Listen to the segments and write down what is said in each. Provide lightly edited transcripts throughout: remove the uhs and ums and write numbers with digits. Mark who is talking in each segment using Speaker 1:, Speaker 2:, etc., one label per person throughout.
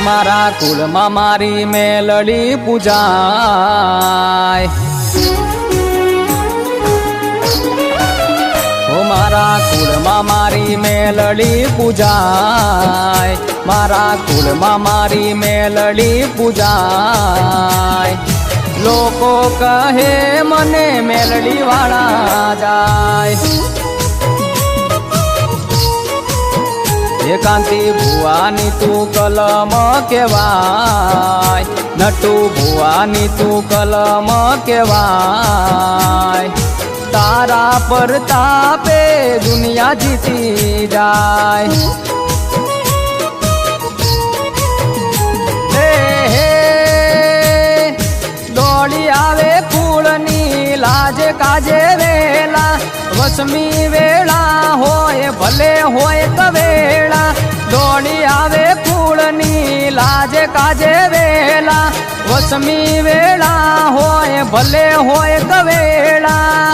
Speaker 1: મારા કુળમાં મારી મેલડી પૂજાય, મારા કુળમાં મારી મેલડી પૂજાય, મારા કુળમાં મારી મેલડી પૂજાય. લોકો કહે મને મેલડી વાળા જાય. એકાંતિ ભુવાની તું કલમ કેવાય, નટુ ભુવાની તું કલમ કેવાય. તારા પર તાપે દુનિયા જીતી જાય. દોડી આવે કુળની લાજ કાજે વેલા, વસમી વેળા હોય ભલે હોય કવેળા. દોડી આવે કુળની લાજ કાજે વેલા, વસમી વેળા હોય ભલે હોય કવેળા.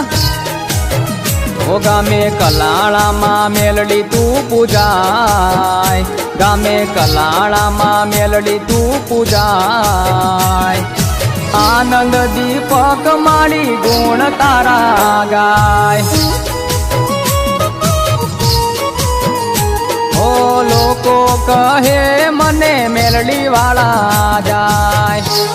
Speaker 1: ઓ ગામે કલાળામાં મેલડી તું પૂજાય, ગામે કલાળામાં મેલડી તું પૂજાય. આનંદ દીપક માળી ગુણ તારા ગાય. ઓ લોકો કહે મને મેલડી વાળા જાય.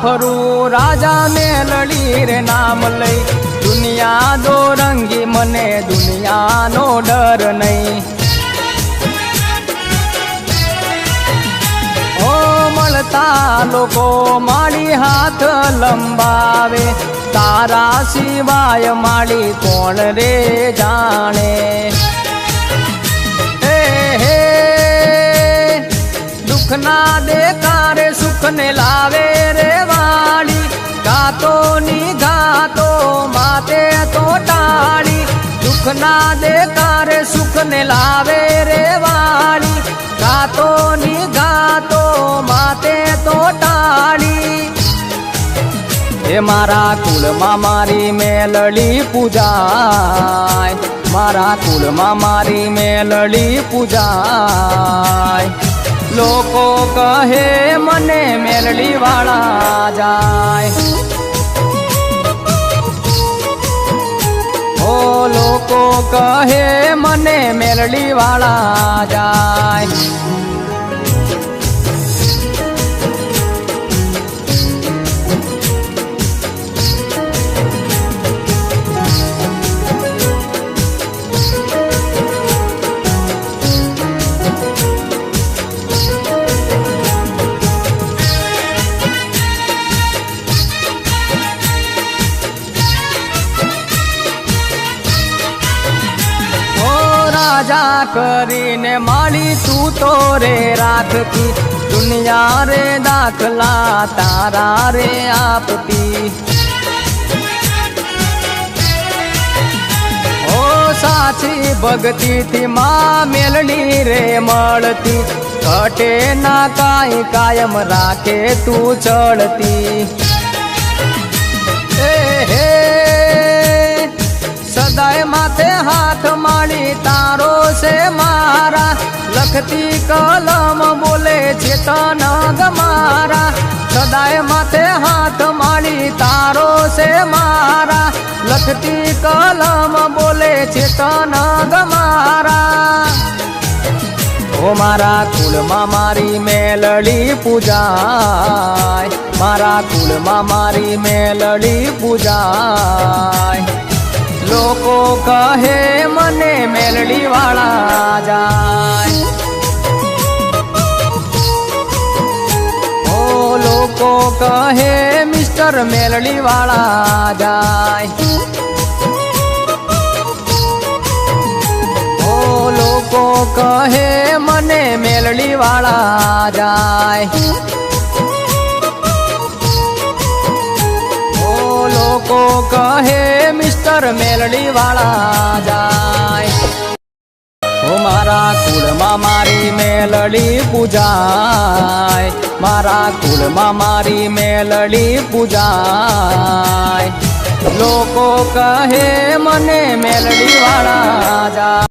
Speaker 1: ફરું રાજા મેલડી રે નામ લઈ, દુનિયા દો રંગી મને દુનિયાનો ડર નહીં. ઓ મળતા લોકો માળી હાથ લંબાવે, તારા સિવાય માળી કોણ રે જાણે. દુઃખના દેકારે સુખને લાવે રે વાળી, ગાતો ની ગાતો માતે તો ટાળી. દુઃખના દેકારે સુખને લાવે રે વાળી, ગાતો ની ગાતો માતે તો ટાળી. એ મારા કુળમાં મારી મેલડી પૂજાય, મારા કુળમાં મારી મેલડી પૂજાય. લોકો કહે મને મેલડી વાળા જાય. ઓ લોકો કહે મને મેલડી વાળા જાય. રાજા કરીને માળી તું તો રે રાખતી, દુનિયા રે દાખલા તારા રે આપતી. ઓ સાચી ભક્તિ થી માં મેલડી રે મળતી, ઘટે ના કાંઈ કાયમ રાખે તું ચડતી. સદાય માથે હાથ માળી તારો છે મારા, લખતી કલમ બોલે છે તન ગમારા. સદાય માથે હાથ માળી તારો છે મારા, લખતી કલમ બોલે છે તન ગમારા. ઓ મારા કુળમાં મારી મેલડી પૂજાય, મારા કુળમાં મારી મેલડી પૂજાય. લોકો કહે મને મેલડી વાળા જાય. ઓ લોકો કહે મિસ્ટર મેલડી વાળા જાય. ઓ લોકો કહે મને મેલડી વાળા જાય. લોકો કહે મિસ્ટર મેલડી વાળા જાય. ઓ મારા કુળમાં મારી મેલડી પૂજાય, મારા કુળમાં મારી મેલડી પૂજાય. લોકો કહે મને મેલડી વાળા જાય.